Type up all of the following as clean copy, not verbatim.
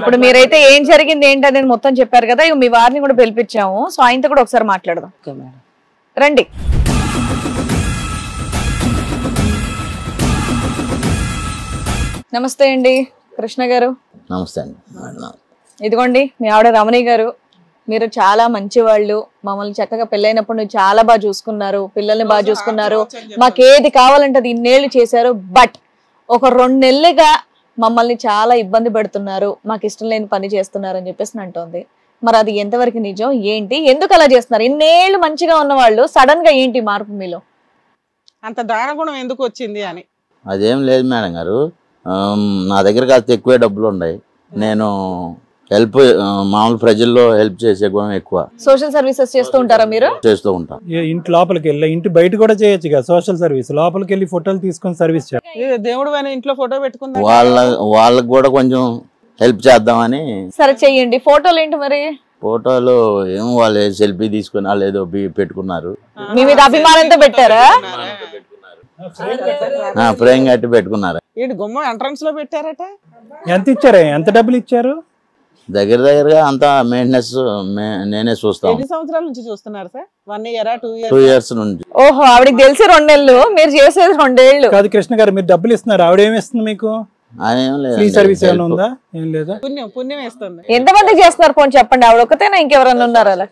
ఇప్పుడు మీరైతే ఏం జరిగింది ఏంటనేది మొత్తం చెప్పారు కదా, ఇక మీ వారిని కూడా పిలిపించాము. సో ఆయనతో కూడా ఒకసారి మాట్లాడదాం. రండి. నమస్తే అండి కృష్ణ గారు. నమస్తే అండి. ఇదిగోండి మీ ఆవిడ రమణి గారు. మీరు చాలా మంచి వాళ్ళు, మమ్మల్ని చక్కగా పెళ్ళైనప్పుడు నువ్వు చాలా బాగా చూసుకున్నారు, పిల్లల్ని బాగా చూసుకున్నారు, మాకేది కావాలంటే అది ఇన్నేళ్లు చేశారు. బట్ ఒక 2 నెలలుగా మమ్మల్ని చాలా ఇబ్బంది పెడుతున్నారు, మాకు ఇష్టం లేని పని చేస్తున్నారు అని చెప్పేసి అంటోంది. మరి అది ఎంతవరకు నిజం, ఏంటి, ఎందుకు అలా చేస్తున్నారు? ఇన్నేళ్లు మంచిగా ఉన్న వాళ్ళు సడన్ గా ఏంటి మార్పు మీలో? అంత దానగుణం ఎందుకు వచ్చింది అని. అదేం లేదు మేడం గారు, నా దగ్గర కాస్త ఎక్కువే డబ్బులు ఉన్నాయి. నేను హెల్ప్ మామూలు ప్రజల్లో హెల్ప్ చేసే గుణం ఎక్కువ. సోషల్ సర్వీసెస్ చేస్తూ ఉంటారా మీరు? చేస్తూ ఉంటాం. ఇంటి లోపలికి వెళ్ళి ఇంటి బయట కూడా చేయొచ్చు కదా సోషల్ సర్వీస్. లోపలికి వెళ్ళి ఫోటోలు తీసుకొని సర్వీస్ చేయాలి. దేవుడు అని ఇంట్లో ఫోటో పెట్టుకుందా, వాళ్ళకి కూడా కొంచెం హెల్ప్ చేద్దామని. సరే చెయ్యండి. ఫోటోలు ఏంటి మరి? ఫోటోలు ఏమో వాళ్ళు సెల్ఫీ తీసుకుని వాళ్ళు ఏదో పెట్టుకున్నారు. మీ మీద అభిమానంతో పెట్టారా? ఫ్రేమ్ కట్టి పెట్టుకున్నారు. గుమ్మ ఎంట్రన్స్ లో పెట్టారట. ఎంత ఇచ్చారు, ఎంత డబ్బులు ఇచ్చారు? దగ్గరగా అంతా మెయింటెనెన్స్ నేనే చూస్తాను. ఎన్ని సంవత్సరాల నుంచి చూస్తున్నారు సార్? 1 year 2 years నుంచి. ఓహో, ఆవిడకి తెలిసి 2 నెలలు, మీరు చేసేది 2 ఏళ్ళు. కాదు కృష్ణ గారు, మీరు డబ్బులు ఇస్తున్నారు, ఆవిడ ఏమి ఇస్తుంది మీకు? ఫ్రీ సర్వీస్ ఏమైనా ఉందా? ఏం లేదా? పుణ్యం ఇస్తుంది. ఎంతమందికి చేస్తున్నారు ఫోన్ చెప్పండి. ఆవిడ ఒకతేనా, ఇంకెవరన్నా ఉన్నారా అలా?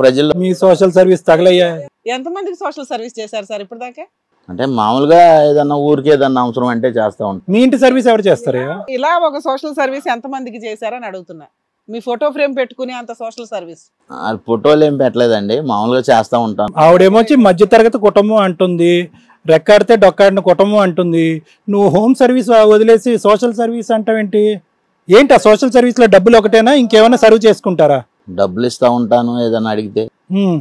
ప్రజలు మీ సోషల్ సర్వీస్ తగలయ్యా? ఎంతమందికి సోషల్ సర్వీస్ చేశారు సార్ ఇప్పుడు దాకా? అంటే మామూలుగా ఏదన్నా ఊరికి ఏదన్నా అవసరం అంటే చేస్తా ఉంటాం. మీ ఇంటి సర్వీస్ ఎవరు చేస్తారు? ఇలా ఒక సోషల్ సర్వీస్ ఎంతమందికి చేశారని అడుగుతున్నా. మీ ఫోటో ఫ్రేమ్ పెట్టుకుని అంత సోషల్ సర్వీస్. ఫోటోలు ఏం పెట్టలేదండి, మామూలుగా చేస్తా ఉంటాను. ఆవిడేమొచ్చి మధ్యతరగతి కుటుంబం అంటుంది, రెక్కాడితే డొక్కాడిన కుటుంబం అంటుంది. నువ్వు హోమ్ సర్వీస్ వదిలేసి సోషల్ సర్వీస్ అంటావేంటి? ఏంటి ఆ సోషల్ సర్వీస్ లో డబ్బులు ఒకటేనా, ఇంకేమైనా సర్వ్ చేసుకుంటారా? డబ్బులు ఇస్తా ఉంటాను ఏదైనా అడిగితే.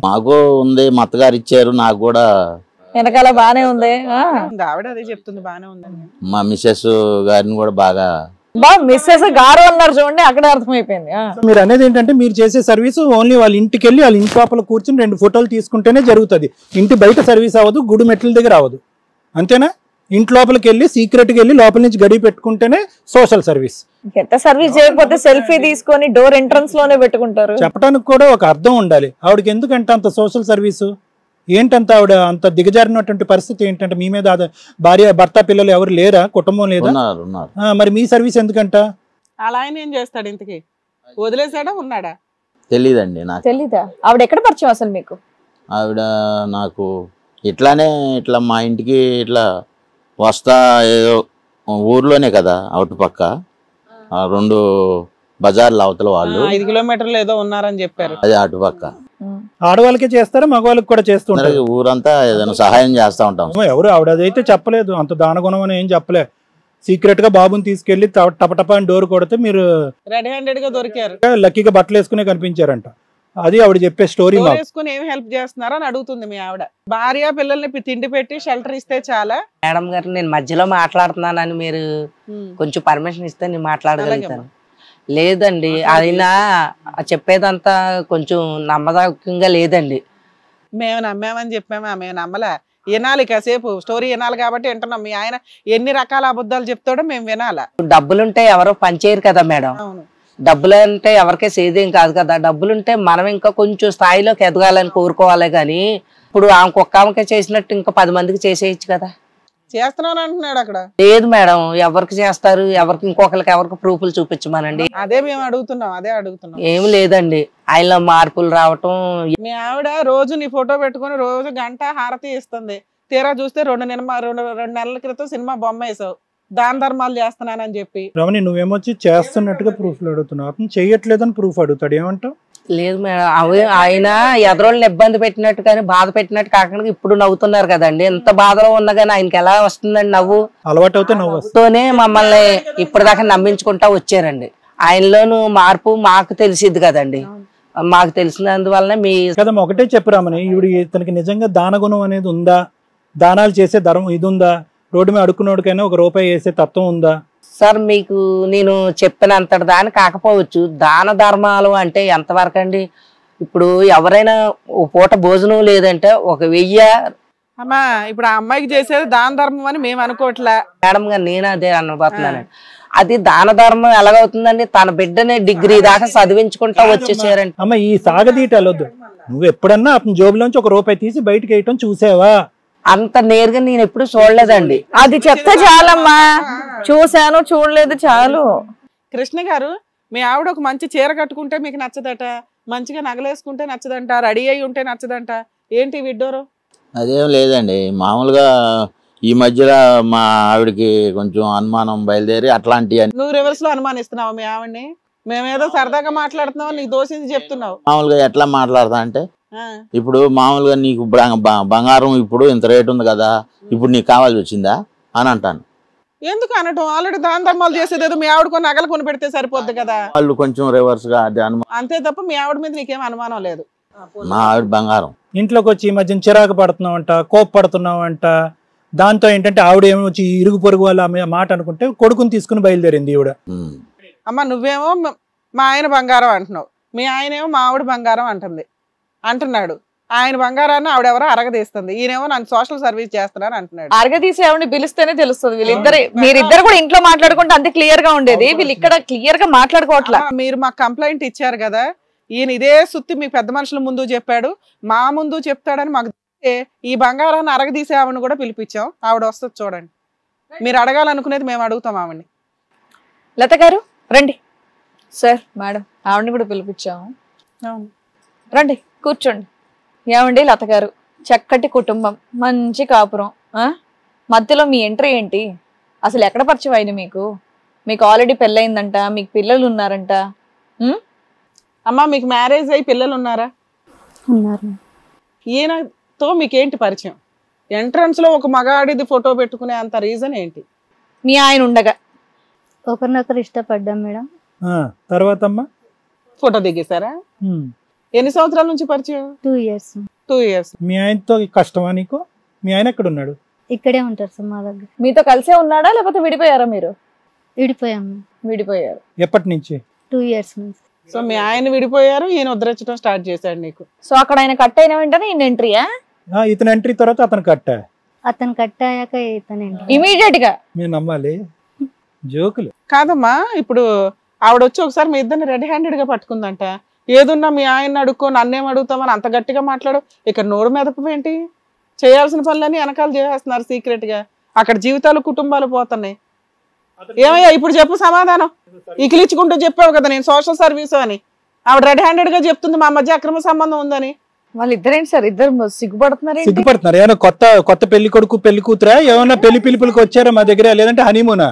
మాకు ఉంది, మా అత్తగారు ఇచ్చారు, నాకు కూడా వెనకాల బానే ఉంది. ఆవిడ అదే చెప్తుంది, బానే ఉందని. మా మిస్సెస్ గారిని కూడా బాగా మిస్సెస్ గారు అన్నారు చూడండి, అక్కడే అర్థమైపోయింది. మీరు అనేది ఏంటంటే మీరు చేసే సర్వీస్ ఓన్లీ వాళ్ళ ఇంటికి వెళ్ళి వాళ్ళ ఇంటి లోపల కూర్చుని 2 ఫోటోలు తీసుకుంటేనే జరుగుతుంది. ఇంటి బయట సర్వీస్ అవ్వదు, గుడి మెట్ల దగ్గర అవ్వదు, అంతేనా? ఇంటి లోపలికి వెళ్ళి సీక్రెట్గా వెళ్ళి లోపల నుంచి గడి పెట్టుకుంటేనే సోషల్ సర్వీస్. ఎంత సర్వీస్ చేయకపోతే సెల్ఫీ తీసుకొని డోర్ ఎంట్రన్స్ లోనే పెట్టుకుంటారు. చెప్పడానికి కూడా ఒక అర్థం ఉండాలి. ఆవిడకి ఎందుకంటే అంత సోషల్ సర్వీసు ఏంటంత? ఆవిడ అంత దిగజారినటువంటి పరిస్థితి ఏంటంటే మీ మీద భార్య భర్త పిల్లలు ఎవరు లేరా, కుటుంబం లేదా? మరి మీ సర్వీస్ ఎందుకంట? అలా ఆయన ఏం చేస్తాడు ఇంతకీ? వదిలేసాడా, ఉన్నాడా? తెలీదండి నాకు. తెలీదా? ఆవిడ ఎక్కడ పరిచయం అసలు మీకు? ఆవిడ నాకు ఇట్లానే ఇట్లా మా ఇంటికి ఇట్లా వస్తా, ఏదో ఊర్లోనే కదా అవుట్ పక్క 2 బజార్లు అవతల వాళ్ళు 5 కిలోమీటర్లు ఏదో ఉన్నారని చెప్పారు. అదే అటుపక్క. ఆడవాళ్ళకే చేస్తారా, మగవాళ్ళకి కూడా చేస్తుంటారు? ఊరంతా ఏదైనా సహాయం చేస్తా ఉంటాం. ఎవరు ఆవిడ అదైతే చెప్పలేదు, అంత దానగుణం అని ఏం చెప్పలే. సీక్రెట్ గా బాబుని తీసుకెళ్లి టపటపా అని డోర్ కొడితే మీరు రెడ్ హ్యాండెడ్ గా దొరికారు. లక్కీగా బట్టలు వేసుకునే కనిపించారంట. అది ఆవిడ చెప్పే స్టోరీ. వేసుకుని ఏమి హెల్ప్ చేస్తున్నారని అడుగుతుంది మీ ఆవిడ. భార్య పిల్లల్ని తిండి పెట్టి షెల్టర్ ఇస్తే చాలా. మేడం గారు, నేను మధ్యలో మాట్లాడుతున్నానని మీరు కొంచెం పర్మిషన్ ఇస్తే నేను మాట్లాడగలుగుతాను. లేదండి, అయినా చెప్పేదంతా కొంచెం నమ్మదగ్గంగా లేదండి. మేము నమ్మామని చెప్పామా? మేము నమ్మలే. వినాలి, కాసేపు స్టోరీ వినాలి కాబట్టి వింటున్నాం. మీ ఆయన ఎన్ని రకాల అబద్ధాలు చెప్తాడో మేము వినాలా. డబ్బులుంటే ఎవరో పనిచేయరు కదా మేడం. డబ్బులు అంటే ఎవరికే సేదేం కాదు కదా. డబ్బులుంటే మనం ఇంకా కొంచెం స్థాయిలోకి ఎదగాలని కోరుకోవాలి. కానీ ఇప్పుడు ఆమెకు ఒక్క ఆమెకే చేసినట్టు ఇంకా 10 మందికి చేసేయచ్చు కదా. చేస్తున్నాను అంటున్నాడు అక్కడ. లేదు మేడం, ఎవరికి చేస్తారు, ఎవరికి ఇంకొకరికి ఎవరికి ప్రూఫ్లు చూపించమనండి. అదే మేము అడుగుతున్నాం, అదే అడుగుతున్నాం. ఏం లేదండి, ఆయనలో మార్పులు రావటం. మీ ఆవిడ రోజు నీ ఫోటో పెట్టుకుని రోజు గంట హారతి ఇస్తుంది. తీరా చూస్తే 2 నెలల క్రితం సినిమా బొమ్మ వేసావు, దాన ధర్మాలు చేస్తున్నానని చెప్పి. రమణి, నువ్వేమొచ్చి చేస్తున్నట్టుగా ప్రూఫ్లు అడుగుతున్నావు, అతను చెయ్యట్లేదని ప్రూఫ్ అడుగుతాడు. ఏమంటావు? లేదు మేడం, ఆయన ఎదరోళ్ళని ఇబ్బంది పెట్టినట్టు కానీ బాధ పెట్టినట్టు కాకుండా ఇప్పుడు నవ్వుతున్నారు కదండి. ఎంత బాధలో ఉన్నా కానీ ఆయనకి ఎలా వస్తుందండి నవ్వు? అలవాటు అవుతే నవ్వు. తోనే మమ్మల్ని ఇప్పటిదాకా నమ్మించుకుంటా వచ్చారండి. ఆయనలోను మార్పు మాకు తెలిసిద్ది కదండి. మాకు తెలిసినందువల్లనే మీ కదా ఒకటే చెప్పరామని, ఈవిడ ఇతనికి నిజంగా దానగుణం అనేది ఉందా, దానాలు చేసే ధర్మం ఇది ఉందా, రోడ్డు మీద అడుక్కున్నోడికైనా 1 రూపాయి వేసే తత్వం ఉందా? సార్, మీకు నేను చెప్పినంతటి దాని కాకపోవచ్చు. దాన ధర్మాలు అంటే ఎంతవరకు అండి? ఇప్పుడు ఎవరైనా ఓ పూట భోజనం లేదంటే 1000. అమ్మా, ఇప్పుడు ఆ అమ్మాయికి చేసేది దాన ధర్మం అని మేము అనుకోవట్లే మేడం గారు. నేను అదే అనబోతున్నాను. అది దాన ధర్మం ఎలాగవుతుందండి? తన బిడ్డని డిగ్రీ దాకా చదివించుకుంటా వచ్చేసారండి. అమ్మ ఈ సాగదీటాలు వద్దు. నువ్వు ఎప్పుడన్నా అతని జోబులోంచి ₹1 తీసి బయటకి వేయటం చూసావా? అంత నేరుగా నేను ఎప్పుడు చూడలేదండి. అది చెప్తే చాలమ్మా. చూశాను, చూడలేదు చాలు. కృష్ణ గారు, మీ ఆవిడ ఒక మంచి చీర కట్టుకుంటే మీకు నచ్చదట, మంచిగా నగలేసుకుంటే నచ్చదంట, రెడీ అయి ఉంటే నచ్చదంట. ఏంటి విడ్డోరు? అదేం లేదండి, మామూలుగా ఈ మధ్యలో మా ఆవిడకి కొంచెం అనుమానం బయలుదేరి అట్లాంటి నువ్వు రివర్స్ లో అనుమానిస్తున్నావు మీ ఆవిడ్ని? మేమేదో సరదాగా మాట్లాడుతున్నావు, నీకు దోషించి చెప్తున్నావు. మామూలుగా ఎట్లా మాట్లాడతా అంటే, ఇప్పుడు మామూలుగా నీకు బంగారం ఇప్పుడు ఇంత రేటు ఉంది కదా, ఇప్పుడు నీకు కావాల్సి వచ్చిందా అని అంటాను. ఎందుకు అనటం? ఆల్రెడీ దాన ధర్మాలు చేసేదేదో మీ ఆవిడ కొన్ని నగలు కొని పెడితే సరిపోద్ది కదా. వాళ్ళు కొంచెం రివర్స్ గా అది అనుమానం. అంతే తప్ప మీ ఆవిడ మీద నీకేం అనుమానం లేదు. మా ఆవిడ బంగారం. ఇంట్లోకి వచ్చి ఈ మధ్యన చిరాకు పడుతున్నావంట, కోప పడుతున్నావంట. దాంతో ఏంటంటే ఆవిడ ఏమో వచ్చి ఇరుగు పొరుగు వాళ్ళ మాట అనుకుంటే కొడుకుని తీసుకుని బయలుదేరింది ఈవిడ. అమ్మ నువ్వేమో మా ఆయన బంగారం అంటున్నావు, మీ ఆయన ఏమో మా ఆవిడ బంగారం అంటున్నాడు. ఆయన బంగారాన్ని ఆవిడెవరో అరగదీస్తుంది, ఈయనేమో నన్ను సోషల్ సర్వీస్ చేస్తున్నాను అంటున్నాడు. అరగదీసి ఆవిడని పిలిస్తేనే తెలుస్తుంది. మీరిద్దరు కూడా ఇంట్లో మాట్లాడుకుంటే అంతే క్లియర్ గా ఉండేది. వీళ్ళు ఇక్కడ క్లియర్ గా మాట్లాడుకోవట్లా. మీరు మాకు కంప్లైంట్ ఇచ్చారు కదా, ఈయన ఇదే సుత్తి మీ పెద్ద మనుషుల ముందు చెప్పాడు, మా ముందు చెప్తాడని మాకు ఈ బంగారాన్ని అరగదీసే ఆవిడని కూడా పిలిపించాం. ఆవిడ వస్తుంది చూడండి. మీరు అడగాలనుకునేది మేము అడుగుతాం ఆవిడని. లత గారు రండి. సార్ మేడం ఆవిడని కూడా పిలిపించాము. రండి కూర్చోండి. ఏమండి లత గారు, చక్కటి కుటుంబం, మంచి కాపురం, మధ్యలో మీ ఎంట్రీ ఏంటి? అసలు ఎక్కడ పరిచయం అయింది మీకు? మీకు ఆల్రెడీ పెళ్ళయిందంట, మీకు పిల్లలు ఉన్నారంట. అమ్మా మీకు మ్యారేజ్ అయ్యి పిల్లలు ఉన్నారా? ఉన్నారు. ఈయనతో మీకేంటి పరిచయం? ఎంట్రన్స్ లో ఒక మగాడిది ఫోటో పెట్టుకునే అంత రీజన్ ఏంటి? మీ ఆయన ఉండగా ఒకరినొకరు ఇష్టపడ్డాం మేడం. తర్వాత అమ్మా ఫోటో దిగేశారా? ఎన్ని సంవత్సరాల నుంచి పరిచయం? 2 years. 2 years. మీ ఆయనతో కష్టమా నీకు? మీ ఆయన ఎక్కడ ఉన్నాడు? ఇక్కడే ఉంటారు సార్ మా దగ్గర. మీతో కలిసే ఉన్నాడా లేకపోతే విడిపోయారా? మీరు విడిపోయాము. విడిపోయారు. ఎప్పటి నుంచి? 2 years నుంచి. సో మీ ఆయన విడిపోయారు, ఈయన ఉద్ధరించడం స్టార్ట్ చేశాడు నీకు. సో అక్కడ ఆయన కట్ అయిన వెంటనే ఈయన ఎంట్రీయా? ఇతను ఎంట్రీ తర్వాత అతను కట్టా? అతను కట్టాక ఇతను ఎంట్రీ. ఇమీడియట్ గా మీరు నమ్మాలి జోకులు కాదమ్మా. ఇప్పుడు ఆవిడ వచ్చి ఒకసారి మీ ఇద్దరిని రెడీ హ్యాండెడ్ గా పట్టుకుందంట. ఏదున్నా మీ ఆయన అడుక్కో, నన్నేం అడుగుతామని అంత గట్టిగా మాట్లాడు. ఇక్కడ నోరు మెదపేంటి? చేయాల్సిన పనులన్నీ వెనకాల చేసేస్తున్నారు సీక్రెట్ గా. అక్కడ జీవితాలు కుటుంబాలు పోతున్నాయి. ఏమయ్యా ఇప్పుడు చెప్పు సమాధానం. ఇకిలిచ్చుకుంటూ చెప్పావు కదా నేను సోషల్ సర్వీస్ అని. ఆవిడ రెడీ హ్యాండెడ్ గా చెప్తుంది మా మధ్య అక్రమ సంబంధం ఉందని. వాళ్ళిద్దరేంటి సార్ ఇద్దరు సిగ్గుపడుతున్నారు? సిగ్గుపడుతున్నారు? ఏమైనా కొత్త పెళ్లి కొడుకు పెళ్లి కూతురా? ఏమన్నా పెళ్లి పిలుపులకు వచ్చారా మా దగ్గర? లేదంటే హనీమూనా?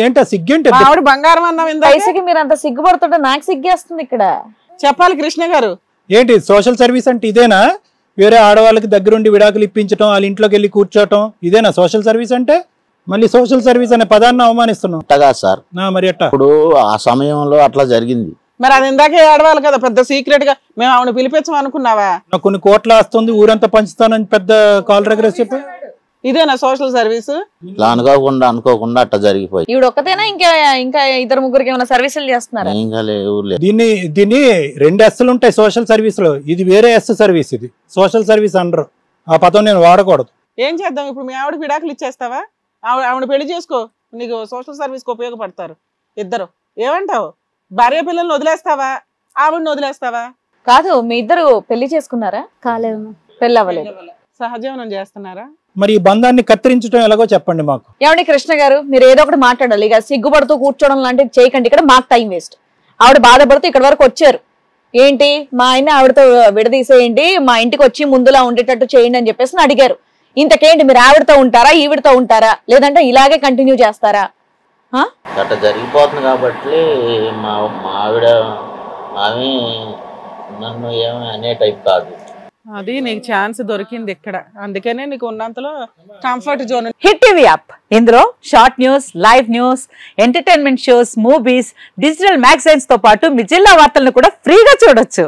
ఏంటా సిగ్గేంటి? ఆవిడ బంగారం అన్నావు వయసుకి మీరు అంత సిగ్గుపడుతుంటే నాకు సిగ్గేస్తుంది ఇక్కడ. చెప్పాలి కృష్ణ గారు. ఏంటి సోషల్ సర్వీస్ అంటే ఇదేనా? వేరే ఆడవాళ్ళకి దగ్గరుండి విడాకులు ఇప్పించడం, వాళ్ళ ఇంట్లోకి వెళ్ళి కూర్చోటం, ఇదేనా సోషల్ సర్వీస్ అంటే? మళ్ళీ సోషల్ సర్వీస్ అనే పదాన్ని అవమానిస్తున్నాం సార్. మరి ఎట్టా? ఇప్పుడు ఆ సమయంలో అట్లా జరిగింది. మరి అది ఇందాకే ఆడవాలి కదా పెద్ద సీక్రెట్ గా. మేము ఆవిడ పిలిపించాం అనుకున్నావా? కొన్ని కోట్ల వస్తుంది, ఊరంతా పంచుతానని పెద్ద కాల్ రెగ్రెస్ చెప్పి. ఇదేనా సోషల్ సర్వీస్? ఇలా అనుకోకుండా అట్లా జరిగిపోయి. ఈవిడ ఒక్కతేనా ఇంకా ఇద్దరు ముగ్గురికి ఏమైనా సర్వీసులు చేస్తున్నారా? దీన్ని 2 ఎస్లు ఉంటాయి సోషల్ సర్వీస్ లో. ఇది వేరే ఎస్ సర్వీస్, ఇది సోషల్ సర్వీస్ అంటారు. ఆ పదం నేను వాడకూడదు. ఏం చేద్దాం ఇప్పుడు? మీ ఆవిడ విడాకులు ఇచ్చేస్తావా? ఆవిడ పెళ్లి చేసుకో, నీకు సోషల్ సర్వీస్ కి ఉపయోగపడతారు ఇద్దరు. ఏమంటావు? భార్య పిల్లల్ని వదిలేస్తావా? ఆవిడని వదిలేస్తావా? కాదు, మీ ఇద్దరు పెళ్లి చేసుకున్నారా? కాలేదు. పెళ్లి అవ్వలేదు. సహజీవనం చేస్తున్నారా? మరి ఈ బంధాన్ని కత్తిరించడం ఎలాగో చెప్పండి మాకు. ఏమండి కృష్ణ గారు, మీరు ఏదో ఒకటి మాట్లాడాలి. ఇక సిగ్గుపడుతూ కూర్చోవడం లాంటివి చేయకండి. ఇక్కడ మాకు టైం వేస్ట్. ఆవిడ బాధపడుతూ ఇక్కడ వరకు వచ్చారు. ఏంటి మా ఆయన ఆవిడతో విడదీసేయండి, మా ఇంటికి వచ్చి ముందులా ఉండేటట్టు చేయండి అని చెప్పేసి అడిగారు. ఇంతకేంటి మీరు ఆవిడతో ఉంటారా, ఈవిడతో ఉంటారా, లేదంటే ఇలాగే కంటిన్యూ చేస్తారా? అట్లా జరిగిపోతుంది కాబట్టి మా ఆవిడ ఆమె నన్ను ఏమి అనే టైప్ కాదు. అది నీకు ఛాన్స్ దొరికింది ఇక్కడ, అందుకనే నీకు ఉన్నంతలో comfort zone. Hit TV app, ఇందులో short news, live news, entertainment shows, movies, digital magazines తో పాటు మీ జిల్లా వార్తలను కూడా ఫ్రీగా చూడొచ్చు.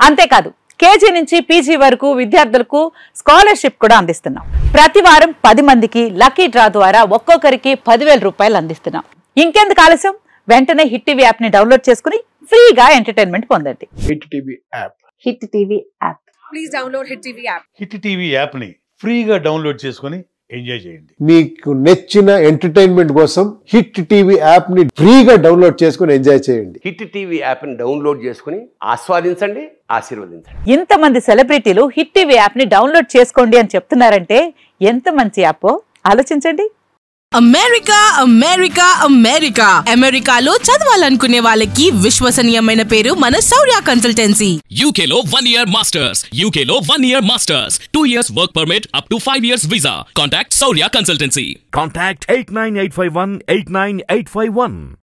అంతేకాదు కేజీ నుంచి పీజీ వరకు విద్యార్థులకు స్కాలర్షిప్ కూడా అందిస్తున్నాం. ప్రతి వారం 10 మందికి లక్కీ డ్రా ద్వారా ఒక్కొక్కరికి 10,000 రూపాయలు అందిస్తున్నాం. ఇంకెందుకు ఆలస్యం? వెంటనే హిట్ టీవీ యాప్ ని డౌన్లోడ్ చేసుకుని ఫ్రీగా ఎంటర్టైన్మెంట్ పొందండి. Hit TV app. Hit TV app. Hit TV app ని ఫ్రీగా డౌన్లోడ్ చేసుకుని ఎంజాయ్ చేయండి. మీకు నచ్చిన ఎంటర్టైన్మెంట్ కోసం హిట్ టీవీ యాప్ ని ఫ్రీగా డౌన్లోడ్ చేసుకుని ఎంజాయ్ చేయండి. హిట్ టీవీ యాప్ ని డౌన్లోడ్ చేసుకుని ఆస్వాదించండి, ఆశీర్వదించండి. ఇంతమంది సెలబ్రిటీలు హిట్ టీవీ యాప్ ని డౌన్లోడ్ చేసుకోండి అని చెప్తున్నారంటే ఎంత మంచి యాప్ ఆలోచించండి. అమెరికా అమెరికా అమెరికా అమెరికాలో చదవాలనుకునే వాళ్ళకి విశ్వసనీయమైన పేరు మన శౌర్య కన్సల్టెన్సీ. UK లో 1 year masters, UK లో 1 year masters, 2 years work permit up to 5 years visa. Contact Shaurya Consultancy. Contact 89851 89851.